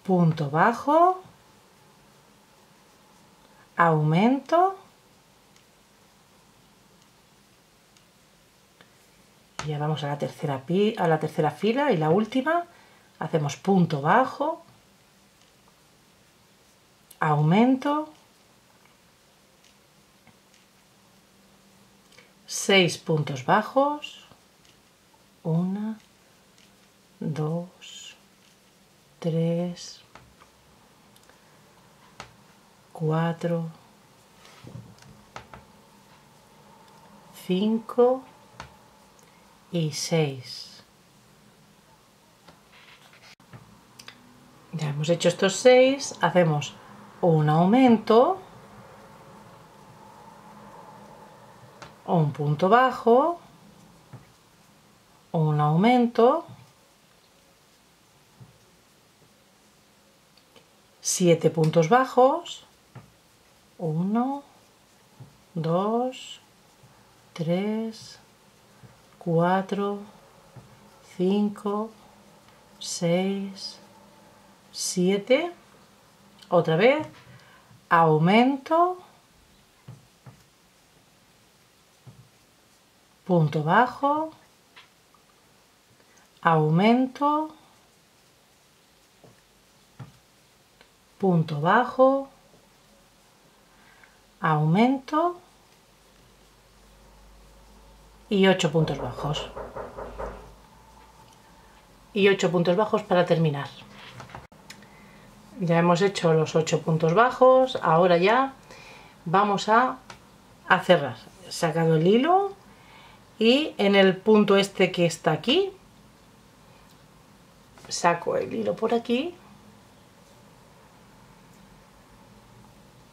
Punto bajo. Aumento. Ya vamos a la tercera fila y la última. Hacemos punto bajo, aumento, 6 puntos bajos, 1, 2, 3, 4, 5 y 6. Ya hemos hecho estos 6, hacemos un aumento, un punto bajo, un aumento, 7 puntos bajos, 1, 2, 3, 4, 5, 6, 7, otra vez, aumento, punto bajo, aumento, punto bajo, aumento y 8 puntos bajos. Y 8 puntos bajos para terminar. Ya hemos hecho los 8 puntos bajos, ahora ya vamos a cerrar. He sacado el hilo y en el punto este que está aquí, saco el hilo por aquí.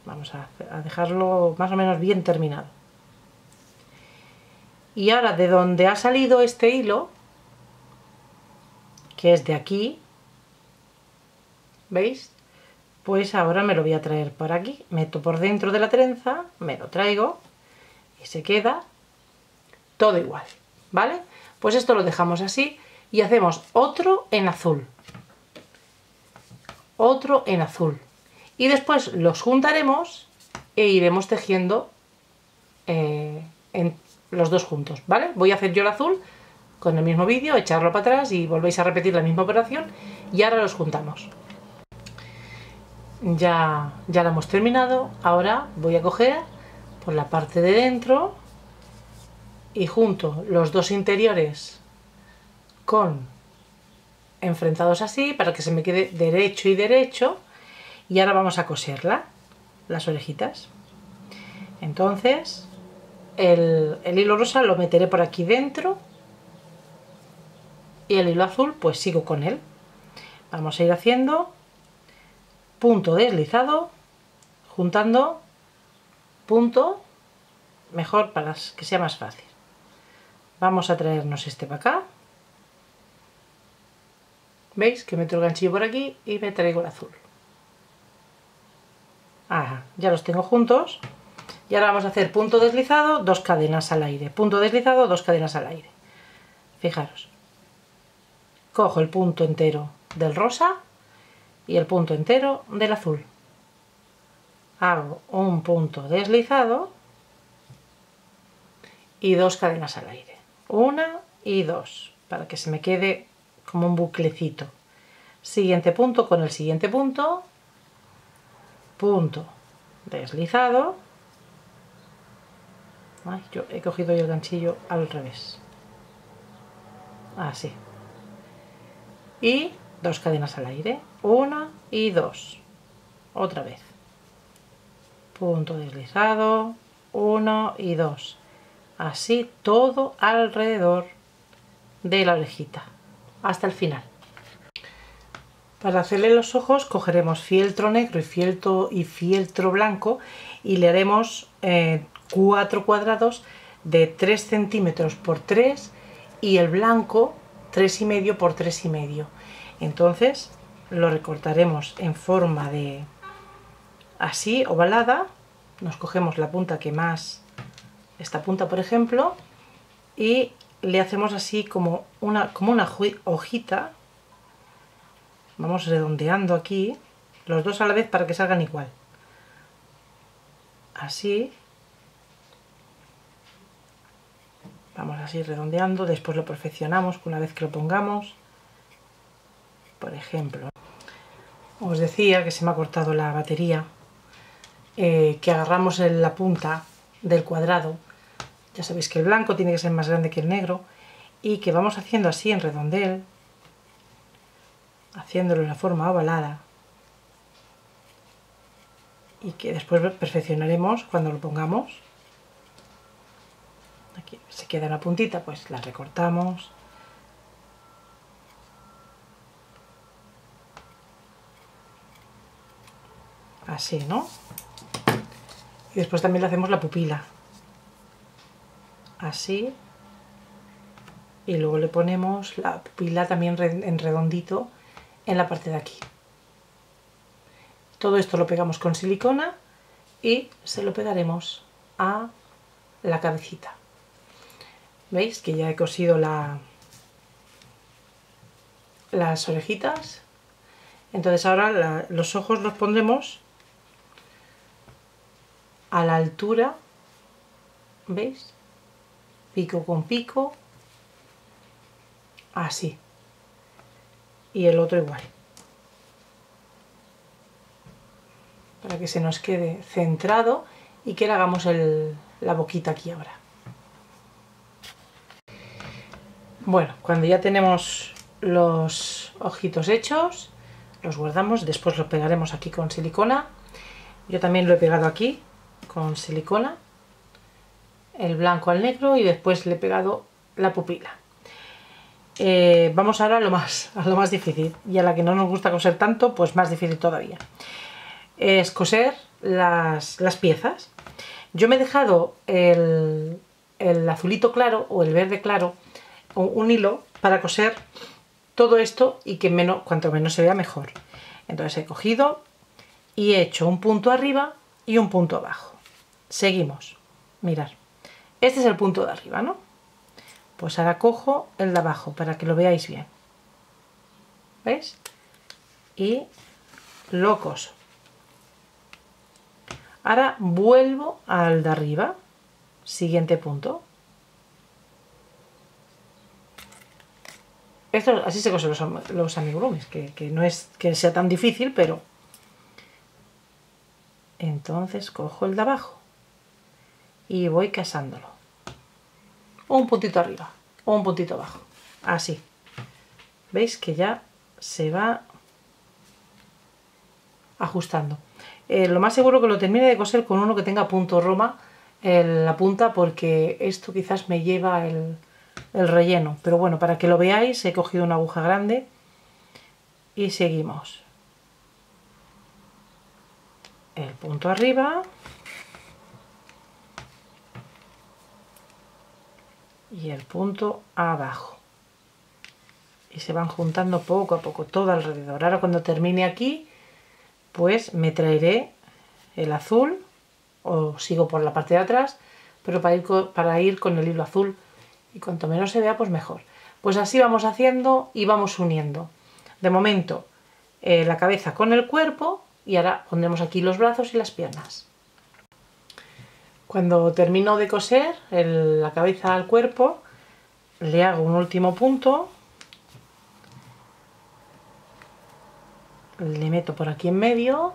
Vamos a dejarlo más o menos bien terminado. Y ahora de donde ha salido este hilo, que es de aquí, ¿veis? Pues ahora me lo voy a traer por aquí, meto por dentro de la trenza, me lo traigo y se queda todo igual, ¿vale? Pues esto lo dejamos así y hacemos otro en azul, otro en azul, y después los juntaremos e iremos tejiendo en los dos juntos, ¿vale? Voy a hacer yo el azul con el mismo vídeo, echarlo para atrás y volvéis a repetir la misma operación y ahora los juntamos. Ya lo hemos terminado. Ahora voy a coger por la parte de dentro y junto los dos interiores con enfrentados así para que se me quede derecho y derecho, y ahora vamos a coserla, las orejitas. Entonces el hilo rosa lo meteré por aquí dentro y el hilo azul pues sigo con él. Vamos a ir haciendo punto deslizado, juntando punto, mejor para que sea más fácil. Vamos a traernos este para acá. ¿Veis? Que meto el ganchillo por aquí y me traigo el azul. Ajá, ya los tengo juntos. Y ahora vamos a hacer punto deslizado, 2 cadenas al aire. Punto deslizado, 2 cadenas al aire. Fijaros. Cojo el punto entero del rosa y el punto entero del azul. Hago un punto deslizado y 2 cadenas al aire. 1 y 2, para que se me quede como un buclecito. Siguiente punto con el siguiente punto. Punto deslizado. Ay, yo he cogido el ganchillo al revés. Así. Y 2 cadenas al aire. 1 y 2. Otra vez. Punto deslizado. 1 y 2. Así todo alrededor de la orejita. Hasta el final. Para hacerle los ojos cogeremos fieltro negro y fieltro blanco y le haremos 4 cuadrados de 3 centímetros por 3 y el blanco 3,5 por 3,5. Entonces lo recortaremos en forma de así, ovalada. Nos cogemos la punta que más, esta punta por ejemplo, y le hacemos así como una hojita. Vamos redondeando aquí los dos a la vez para que salgan igual. Así. Vamos así redondeando, después lo perfeccionamos una vez que lo pongamos. Por ejemplo, os decía que se me ha cortado la batería, que agarramos en la punta del cuadrado. Ya sabéis que el blanco tiene que ser más grande que el negro y que vamos haciendo así en redondel, haciéndolo en la forma ovalada, y que después perfeccionaremos cuando lo pongamos. Aquí se queda una puntita, pues la recortamos. Así, ¿no? Y después también le hacemos la pupila. Así. Y luego le ponemos la pupila también en redondito en la parte de aquí. Todo esto lo pegamos con silicona y se lo pegaremos a la cabecita. ¿Veis? Que ya he cosido las orejitas. Entonces ahora los ojos los pondremos a la altura, ¿veis? Pico con pico, así. Y el otro igual. Para que se nos quede centrado y que le hagamos la boquita aquí ahora. Bueno, cuando ya tenemos los ojitos hechos, los guardamos, después los pegaremos aquí con silicona. Yo también lo he pegado aquí con silicona, el blanco al negro, y después le he pegado la pupila. Vamos ahora a lo más difícil, y a la que no nos gusta coser tanto, pues más difícil todavía. Es coser las piezas. Yo me he dejado el azulito claro o el verde claro, un hilo para coser todo esto y que cuanto menos se vea mejor. Entonces he cogido y he hecho un punto arriba y un punto abajo. Seguimos. Mirad, este es el punto de arriba, ¿no? Pues ahora cojo el de abajo para que lo veáis bien. ¿Veis? Y lo coso. Ahora vuelvo al de arriba. Siguiente punto. Esto, así se cosen los amigurumis, que no es que sea tan difícil, pero... Entonces cojo el de abajo y voy casándolo. Un puntito arriba o un puntito abajo. Así. ¿Veis que ya se va ajustando? Lo más seguro que lo termine de coser con uno que tenga punto Roma en la punta, porque esto quizás me lleva el relleno. Pero bueno, para que lo veáis, he cogido una aguja grande y seguimos. El punto arriba y el punto abajo. Y se van juntando poco a poco todo alrededor. Ahora cuando termine aquí, pues me traeré el azul, o sigo por la parte de atrás, pero para ir con el hilo azul, y cuanto menos se vea pues mejor. Pues así vamos haciendo y vamos uniendo. De momento la cabeza con el cuerpo, y ahora pondremos aquí los brazos y las piernas. Cuando termino de coser la cabeza al cuerpo, le hago un último punto, le meto por aquí en medio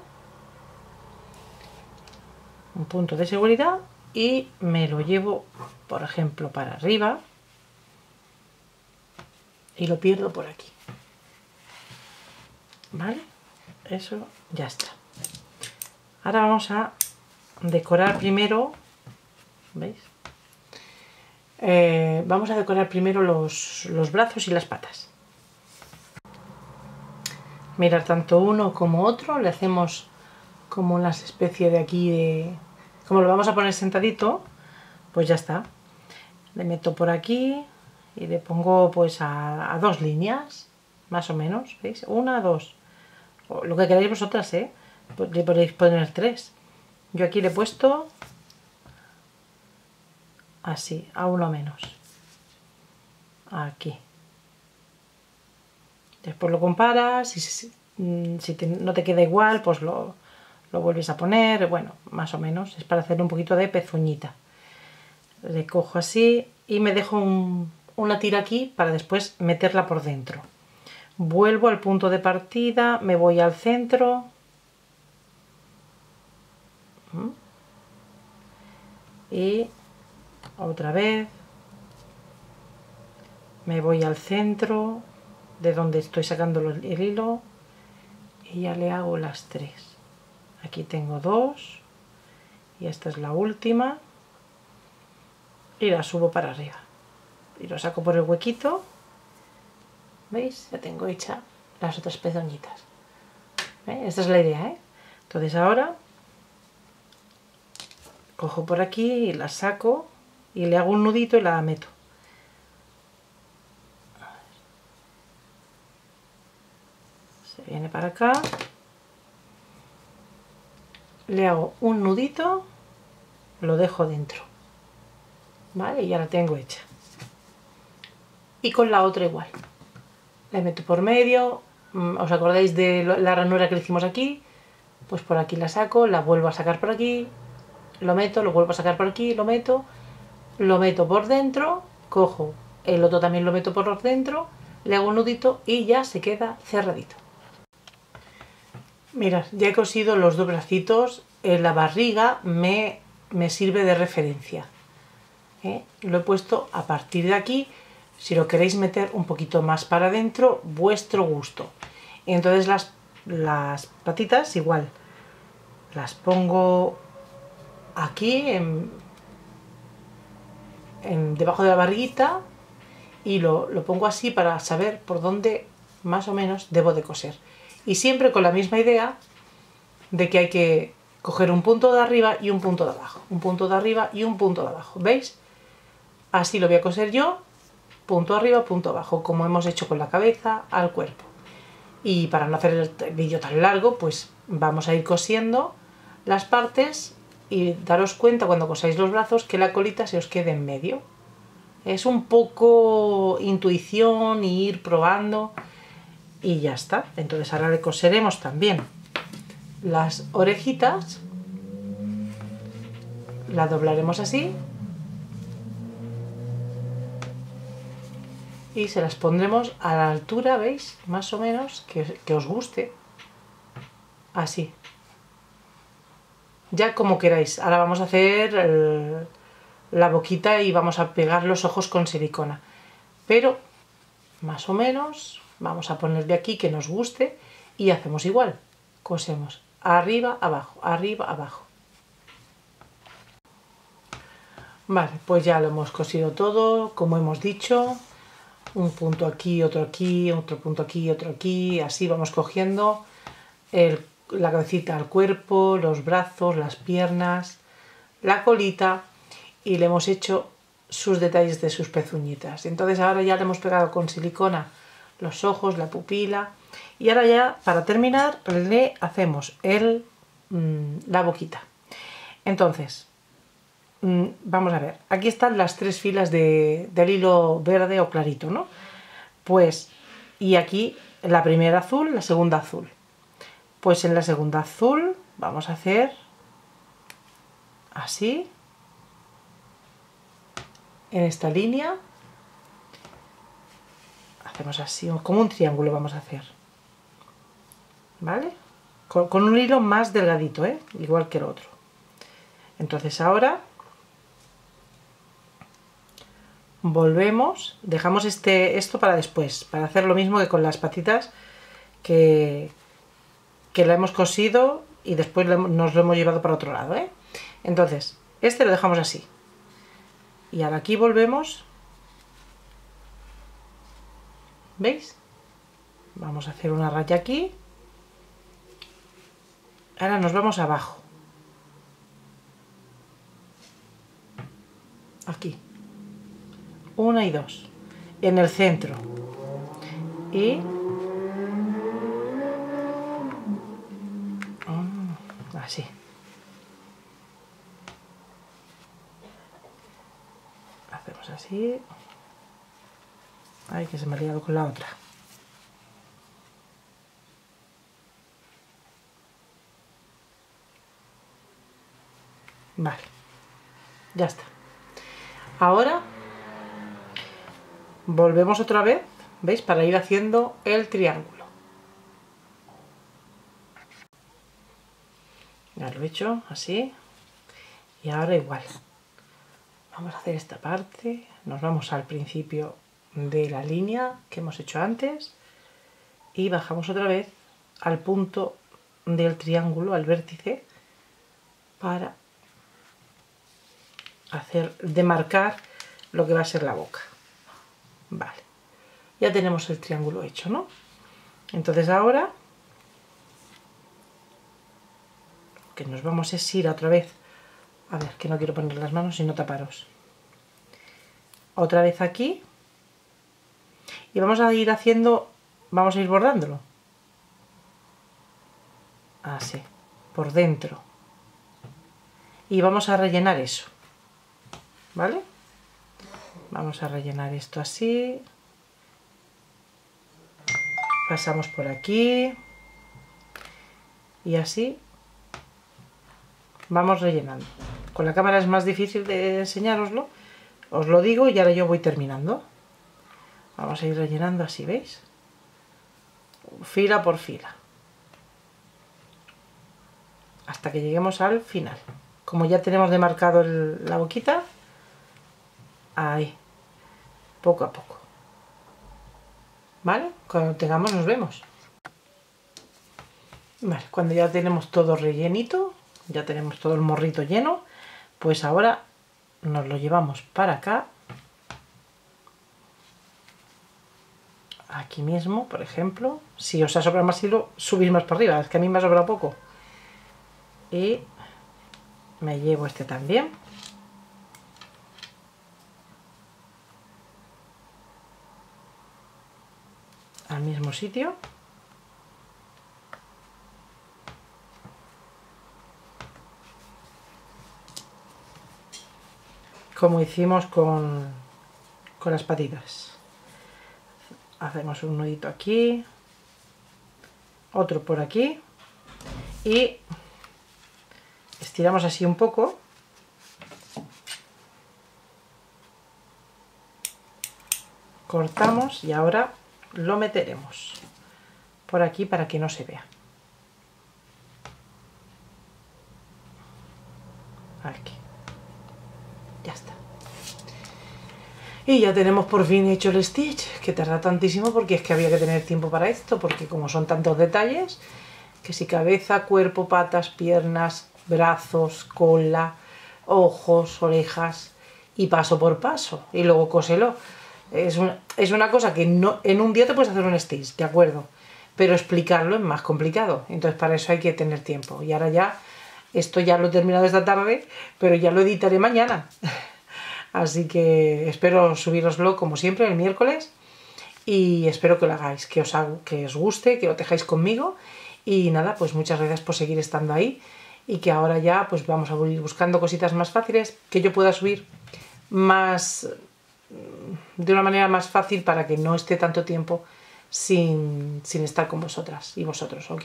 un punto de seguridad y me lo llevo, por ejemplo, para arriba y lo pierdo por aquí. ¿Vale? Eso ya está. Ahora vamos a decorar primero, ¿veis? Vamos a decorar primero los brazos y las patas. Mirad, tanto uno como otro le hacemos como una especie de aquí de... Como lo vamos a poner sentadito, pues ya está. Le meto por aquí y le pongo pues a 2 líneas, más o menos, ¿veis? 1, 2. O lo que queráis vosotras, ¿eh? Le podéis poner 3. Yo aquí le he puesto así, a 1 menos. Aquí. Después lo comparas y si no te queda igual, pues lo vuelves a poner. Bueno, más o menos. Es para hacer un poquito de pezuñita. Le cojo así y me dejo una tira aquí para después meterla por dentro. Vuelvo al punto de partida, me voy al centro. Y otra vez me voy al centro de donde estoy sacando el hilo y ya le hago las 3. Aquí tengo 2 y esta es la última y la subo para arriba y lo saco por el huequito. ¿Veis? Ya tengo hecha las otras pezuñitas. Esta es la idea, ¿eh? Entonces ahora cojo por aquí y la saco y le hago un nudito y la meto. Se viene para acá, le hago un nudito, lo dejo dentro, ¿vale? Y ya la tengo hecha. Y con la otra igual, la meto por medio. ¿Os acordáis de la ranura que le hicimos aquí? Pues por aquí la saco, la vuelvo a sacar por aquí, lo meto, lo vuelvo a sacar por aquí, lo meto por dentro, cojo el otro también lo meto por dentro, le hago un nudito y ya se queda cerradito. Mirad, ya he cosido los 2 bracitos, la barriga me sirve de referencia. Lo he puesto a partir de aquí. Si lo queréis meter un poquito más para adentro, vuestro gusto. Y entonces las patitas igual, las pongo aquí debajo de la barriguita y lo pongo así para saber por dónde más o menos debo de coser. Y siempre con la misma idea de que hay que coger un punto de arriba y un punto de abajo, un punto de arriba y un punto de abajo, ¿veis? Así lo voy a coser yo, punto arriba, punto abajo, como hemos hecho con la cabeza al cuerpo. Y para no hacer el vídeo tan largo, pues vamos a ir cosiendo las partes y daros cuenta cuando cosáis los brazos que la colita se os quede en medio. Es un poco intuición y ir probando y ya está. Entonces ahora le coseremos también las orejitas, la doblaremos así y se las pondremos a la altura, ¿veis? Más o menos, que os guste, así, ya como queráis. Ahora vamos a hacer la boquita y vamos a pegar los ojos con silicona, pero más o menos vamos a poner de aquí que nos guste y hacemos igual, cosemos arriba, abajo, arriba, abajo. Vale, pues ya lo hemos cosido todo, como hemos dicho, un punto aquí, otro punto aquí, otro aquí, así vamos cogiendo la cabecita al cuerpo, los brazos, las piernas, la colita, y le hemos hecho sus detalles de sus pezuñitas. Entonces ahora ya le hemos pegado con silicona los ojos, la pupila, y ahora ya para terminar le hacemos la boquita. Entonces vamos a ver, aquí están las 3 filas del hilo verde o clarito, ¿no? Pues, y aquí la primera azul, la segunda azul. Pues en la segunda azul vamos a hacer así, en esta línea, hacemos así, como un triángulo vamos a hacer, ¿vale? Con un hilo más delgadito, igual que el otro. Entonces ahora volvemos, dejamos esto para después, para hacer lo mismo que con las patitas que la hemos cosido y después nos lo hemos llevado para otro lado, Entonces, este lo dejamos así. Y ahora aquí volvemos. ¿Veis? Vamos a hacer una raya aquí. Ahora nos vamos abajo. Aquí. 1 y 2. En el centro. Y así. Hacemos así. Ay, que se me ha liado con la otra. Vale. Ya está. Ahora volvemos otra vez, ¿veis? Para ir haciendo el triángulo. Ya lo he hecho, así. Y ahora igual. Vamos a hacer esta parte. Nos vamos al principio de la línea que hemos hecho antes. Y bajamos otra vez al punto del triángulo, al vértice, para demarcar lo que va a ser la boca. Vale, ya tenemos el triángulo hecho, ¿no? Entonces ahora lo que nos vamos es ir otra vez, a ver, que no quiero poner las manos y no taparos, otra vez aquí, y vamos a ir haciendo, vamos a ir bordándolo, así, por dentro, y vamos a rellenar eso, ¿vale? Vamos a rellenar esto así, pasamos por aquí y así vamos rellenando. Con la cámara es más difícil de enseñároslo, os lo digo y ahora yo voy terminando. Vamos a ir rellenando así, ¿veis? Fila por fila, hasta que lleguemos al final. Como ya tenemos demarcado la boquita, ahí, poco a poco, ¿vale? Cuando tengamos nos vemos. Vale, cuando ya tenemos todo rellenito, ya tenemos todo el morrito lleno, pues ahora nos lo llevamos para acá, aquí mismo, por ejemplo. Si os ha sobrado más hilo, subís más para arriba, es que a mí me ha sobrado poco. Y me llevo este también. al mismo sitio. Como hicimos con las patitas. Hacemos un nudito aquí, otro por aquí y estiramos así un poco. Cortamos y ahora lo meteremos por aquí para que no se vea. Aquí. Ya está. Y ya tenemos por fin hecho el stitch, que tarda tantísimo porque es que había que tener tiempo para esto, porque como son tantos detalles, que si cabeza, cuerpo, patas, piernas, brazos, cola, ojos, orejas, y paso por paso, y luego cóselo. Es una cosa que no, en un día te puedes hacer un stitch, de acuerdo, pero explicarlo es más complicado, entonces para eso hay que tener tiempo. Y ahora ya, esto ya lo he terminado esta tarde, pero ya lo editaré mañana. Así que espero subiroslo como siempre el miércoles y espero que lo hagáis, que os guste, que lo tejáis conmigo. Y nada, pues muchas gracias por seguir estando ahí y que ahora ya pues vamos a ir buscando cositas más fáciles que yo pueda subir más de una manera más fácil para que no esté tanto tiempo sin estar con vosotras y vosotros, ¿ok?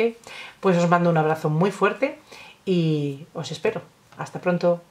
Pues os mando un abrazo muy fuerte y os espero. Hasta pronto.